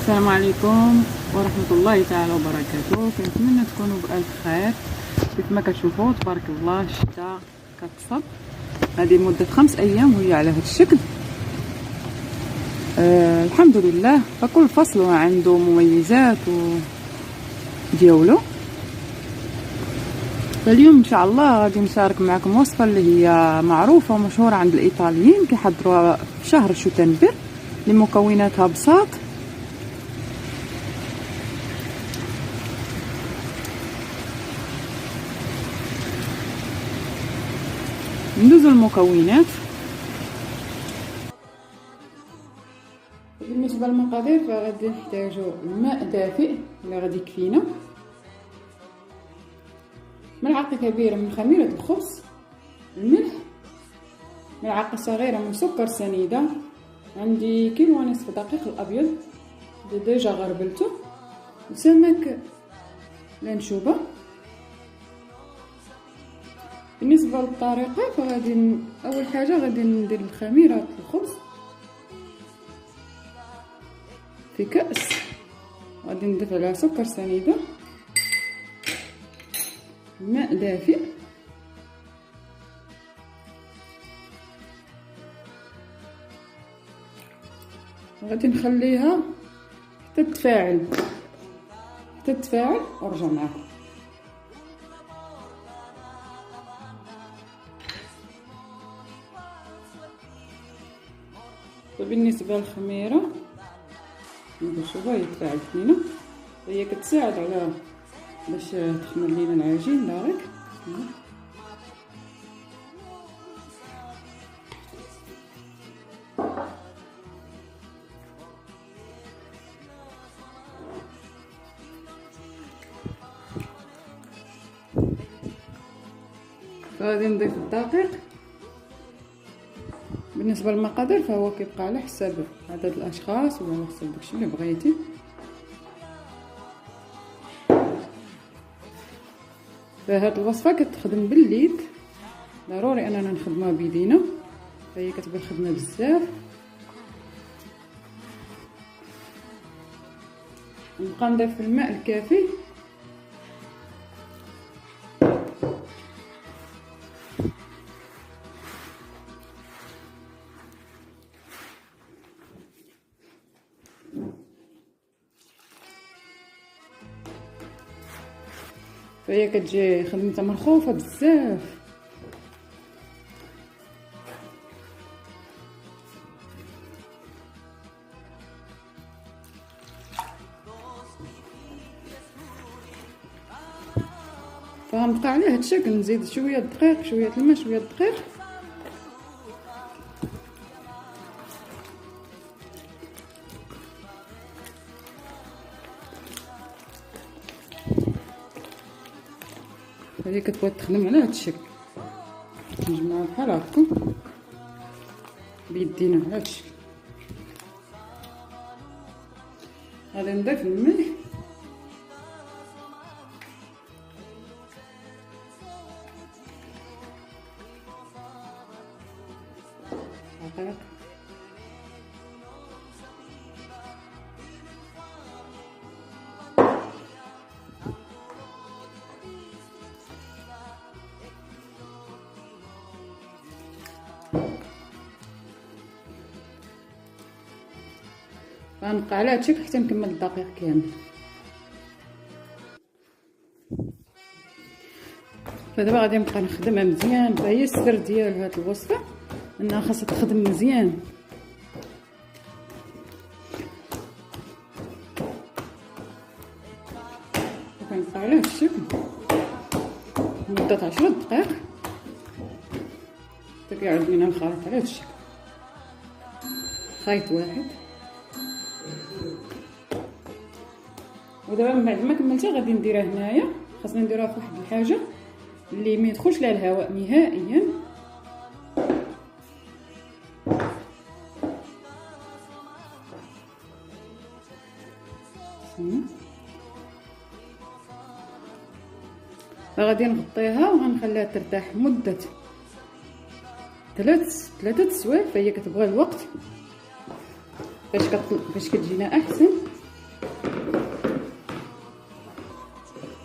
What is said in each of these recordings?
السلام عليكم ورحمة الله تعالى وبركاته. كنتمنى تكونوا بألف خير. كيف ما كتشوفوا تبارك الله الشتا كتصب. هذه مدة 5 أيام وهي على هذا الشكل. الحمد لله. فكل فصل عنده مميزات ديالو. فاليوم ان شاء الله غادي نشارك معكم وصفه اللي هي معروفه ومشهوره عند الايطاليين، كيحضروها في شهر شتنبر، لمكوناتها بساط. ندوزو المكونات. بالنسبه للمقادير فغادي نحتاجو الماء دافئ اللي غادي يكفينا، ملعقه كبيره من خميره الخبز، الملح، ملعقه صغيره من سكر سنيده، عندي كيلو ونصف دقيق الابيض ديجا غربلته، وسمك لانشوبه. بالنسبه للطريقه فغادي اول حاجه غادي ندير خميره الخبز في كأس، غادي نضيف عليها سكر سنيده، ماء دافئ، غادي نخليها حتى تتفاعل ونرجع معكم. وبالنسبه للخميره نشوفوها هي تفاعلت لينا، هي كتساعد على باش تخمر لينا العجين داغك. غادي نضيف الدقيق. بالنسبه للمقادير فهو كيبقى على حساب عدد الاشخاص ولا على حساب داكشي اللي بغيتي. فهاد الوصفه كتخدم باليد، ضروري اننا نخدموها بيدينا، فهي كتبان خدمه بزاف. نبقى نضيف الماء الكافي. فهي كتجي خدمتها مرخوفه بزاف. فغنبقى عليه هاد الشكل، نزيد شويه دقيق، شويه الماء، شويه دقيق. هذه كتبغي تخدم على هاد الشكل، نجمعها بحال هكا بيدينا على هاد الشكل. غادي نضيف الملح، دقيق، غنبقى على هاد الشكل حتى نكمل الدقيق كامل. فدابا غادي نبقى نخدمها مزيان. فهي السر ديال هاد الوصفه انها خاصها تخدم مزيان. كنبقى على هاد الشكل مده 10 دقائق حتى كيعرض لينا الخليط على هاد الشكل، خيط واحد. ودابا من بعد ما كملتها غادي نديرها هنايا. خاصنا نديروها في واحد الحاجه اللي ما يدخلش لها الهواء نهائيا. فغادي نغطيها وغنخليها ترتاح مده 3 سوايع. فهي كتبغى الوقت باش كتجينا احسن.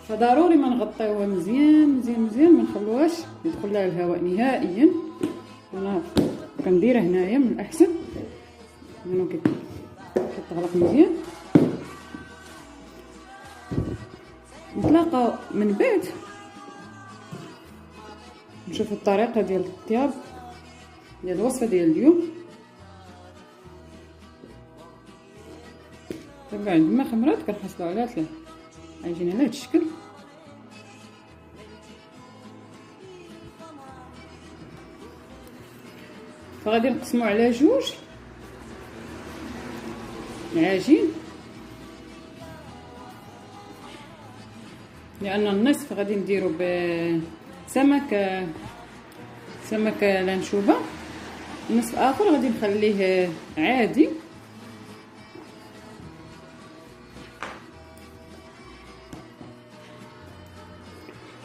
فضروري ما نغطيوها مزيان مزيان مزيان، ما نخلوهاش يدخل لها الهواء نهائيا. انا كنديرها هنايا من الاحسن انه كتغلق مزيان. نتلاقاو من بعد نشوفوا الطريقه ديال الطياب ديال الوصفه ديال اليوم. بعد ما خمرات كنحصلوا على عجينه على هذا الشكل. فغادي نقسمو على جوج العجين، لان النصف غادي نديرو بسمك لانشوبه، النصف الاخر غادي نخليه عادي.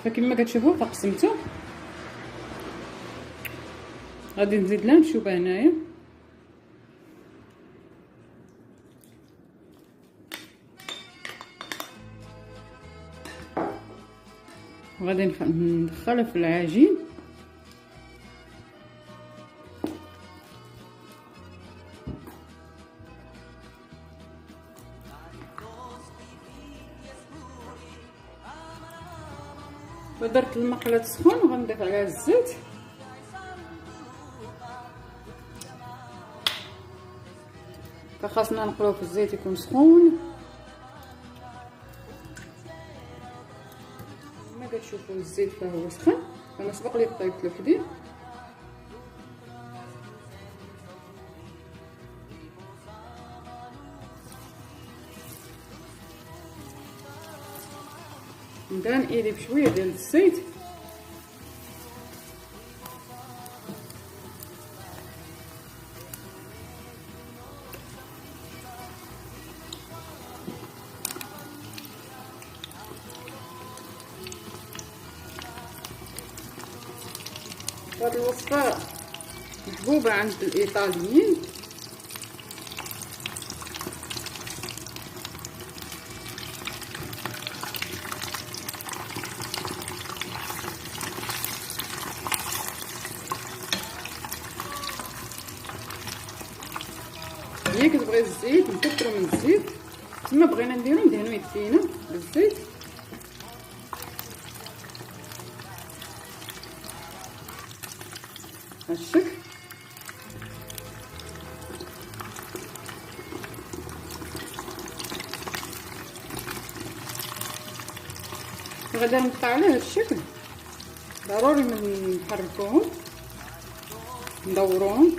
فكما كتشوفوا فقسمته. غادي نزيد لانشوبه هنايا، وغادي ندخلها في العجين. ودرت المقله تسخن وغنضيف عليها الزيت. فخاصنا نقلوه في الزيت يكون سخون. كما كتشوفوا الزيت فهو سخن. انا سبق لي طيبت له كدير. نبدا نقيلي بشويه ديال الزيت. هاد الوصفه محبوبه عند الايطاليين. هي كتبغي الزيت نكثروا من الزيت، كما بغينا نديرو ندهنو يدينا بالزيت. هاد الشكل. غادي نقطع على هاد الشكل. ضروري ما نحركوهم ندوروهم.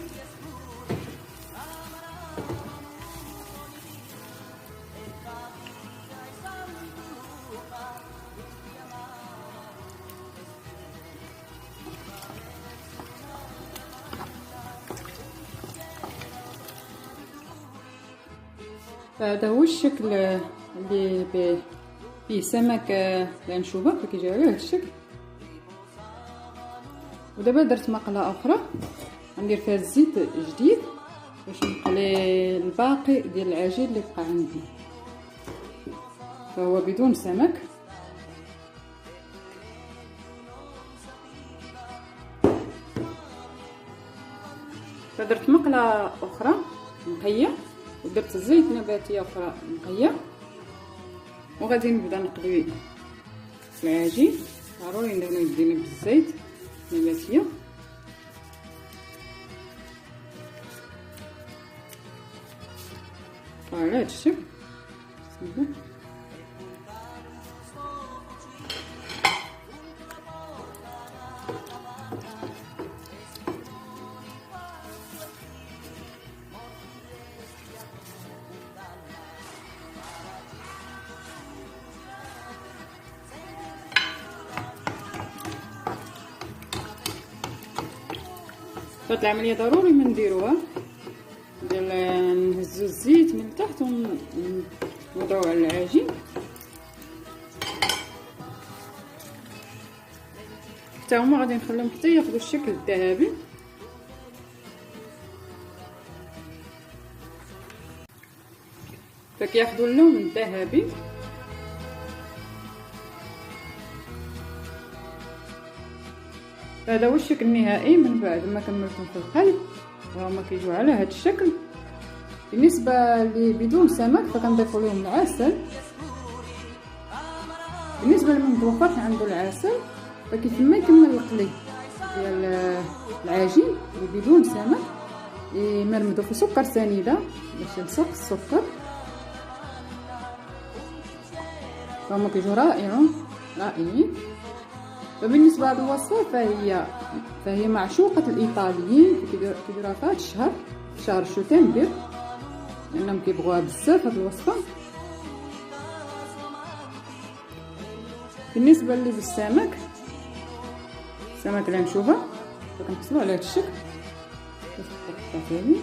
فهذا هو الشكل اللي فيه سمك الانشوبه، فكيجي على هذا الشكل. ودابا درت مقله اخرى غندير فيها الزيت جديد باش نقلي الباقي ديال العجين اللي بقى عندي، فهو بدون سمك. فدرت مقله اخرى نقيه، ودرت زيت نباتيه اخرى نقيه، وغادي نبدا نقلي العجين. ضروري ندهنو يدينا بالزيت نباتيه. على هذا الشكل. فهاد العمليه ضروري ما نديروها ديال نهزو الزيت من تحت ونوضعوه على العجين. حتى هما غادي نخليهم حتى ياخذوا الشكل الذهبي. فكياخذوا اللون الذهبي. هذا هو الشكل النهائي من بعد ما كملتهم في القلب. وهما كيجيو على هذا الشكل. بالنسبه اللي بدون سمك فكنضيفوا لهم العسل. بالنسبه للمنظوفه حنا عندو العسل، فكيف ما يكمل القلي ديال العجين اللي بدون سمك يمرمدو في سكر سنيده باش يلصق السكر. فهما كيجيو رائعين. فبالنسبه لهاد الوصفه فهي معشوقه الايطاليين، كيديروها في هذا الشهر، في شهر شتنبر، لانهم كيبغوها بزاف هاد الوصفه. بالنسبه اللي بالسمك، السمك الانشوفه فكنغسلوه على هذا الشكل بالطبيعي.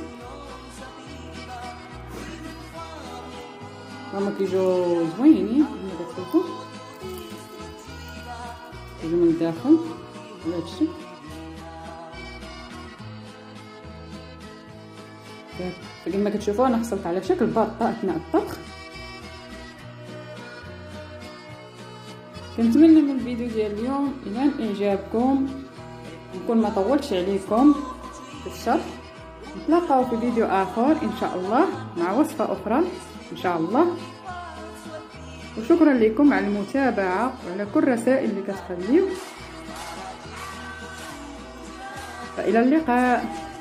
هما كيجيو زوينين كما كتشوفوا، كيجيو من الداخل على هذا الشكل. كما كتشوفوا انا حصلت على شكل باطه اثناء الطبخ. كنتمنى من الفيديو ديال اليوم ينال اعجابكم، نكون ما طولتش عليكم في الشرح. نتلاقاو في فيديو اخر ان شاء الله مع وصفه اخرى ان شاء الله. وشكرا لكم على المتابعه وعلى كل الرسائل اللي كتخليو. فالى اللقاء.